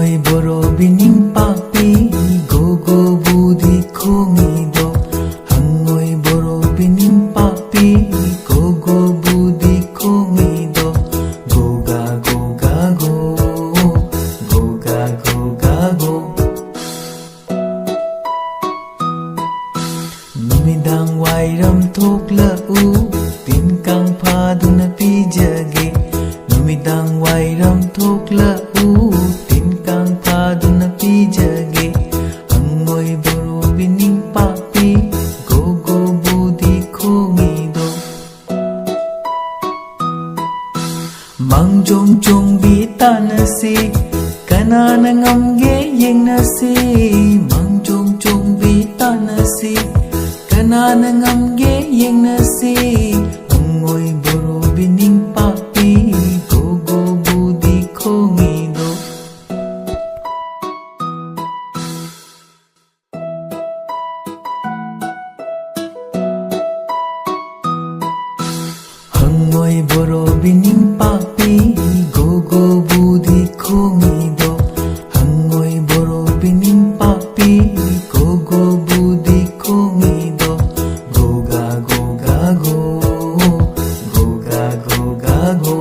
Hangoi boro bining papi gogo budi khongido. Hangoi boro bining papi gogo budi khongido. Goga goga go, goga goga go. Numidang wairam thokla'u tinkang phaduna pijage. Numidang wairam thokla'u tinkang phaduna pijage. Hangoi boro bining papi gogo budi khongido. Mangjong chong bi tanasi kanana ngamge yengnasi. Mangjong chong bi tanasi kanana ngamge yengnasi. Hangoi boro bining papi gogo budi khongido. Hangoi boro bining papi gogo budi khongido. Hangoi boro bining papi gogo budi khongido. Goga goga go, goga goga go.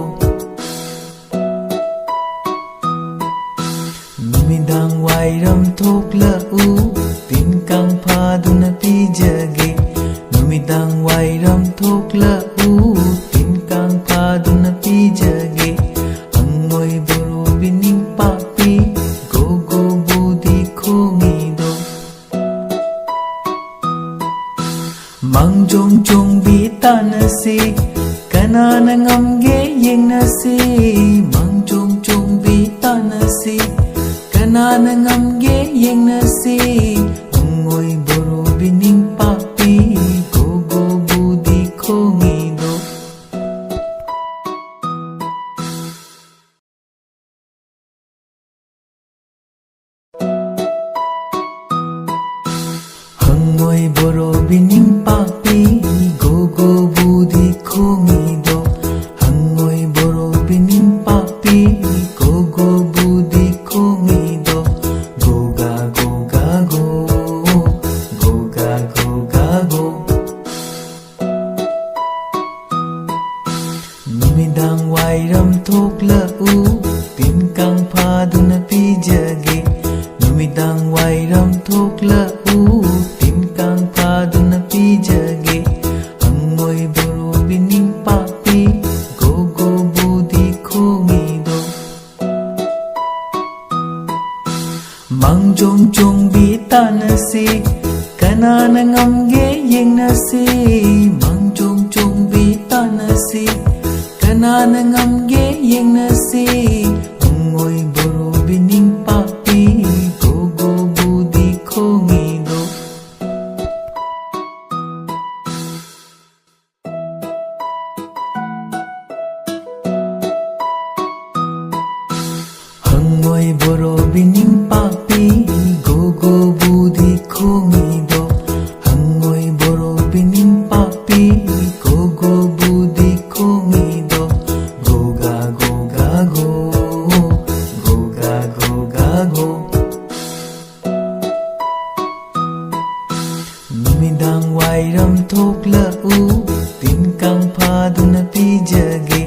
Numidang wairam thokla'u tinkang phaduna pijage. Numidang wairam thokla'u tinkang phaduna pijage. Hangoi boro bining papi gogo budi khongido. Mangjong chong bi tanasi kanana ngamge yengnasi. Mangjong chong bi tanasi kanana ngamge yengnasi. Hangoi boro bining papi gogo budi khongido. Hangoi boro bining papi gogo budi khongido. Hangoi boro bining papi gogo budi khongido. Goga goga go, goga goga go. Numidang wairam thokla'u tinkang phaduna pijage. Numidang wairam thokla'u tinkang phaduna pijage. Hangoi boro bining papi gogo budi khongido. Mangjong chong bi tanasi kanana ngamge yengnasi. Mangjong chong bi tanasi kanana ngamge yengnasi. Hangoi boro bining papi gogo budi khongido. Mangjong chong bi tanasi kanana ngamge yengnasi. Hangoi boro bining papi gogo budi khongido. Goga goga go, goga goga go. Numidang wairam thokla'u tinkang phaduna pijage. Numidang wairam thokla'u tinkang phaduna pijage. Hangoi boro bining papi gogo budi khongido. Mangjong chong bi tanasi kanana ngamge yengnasi. Mangjong chong bi tanasi kanana ngamge yengnasi. Hangoi boro bining papi gogo budi khongido. Hangoi boro bining papi gogo budi khongido. Hangoi boro bining papi gogo budi khongido. Goga goga go, goga goga go. Numidang wairam thokla'u tinkang phaduna pijage.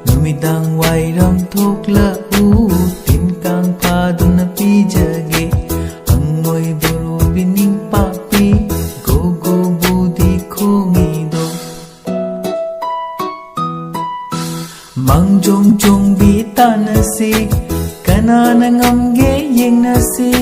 Numidang wairam thokla'u tinkang phaduna pijage. Hangoi boro bining papi gogo budi khongido. Mangjong chong bi tanasi kanana ngamge yengnasi.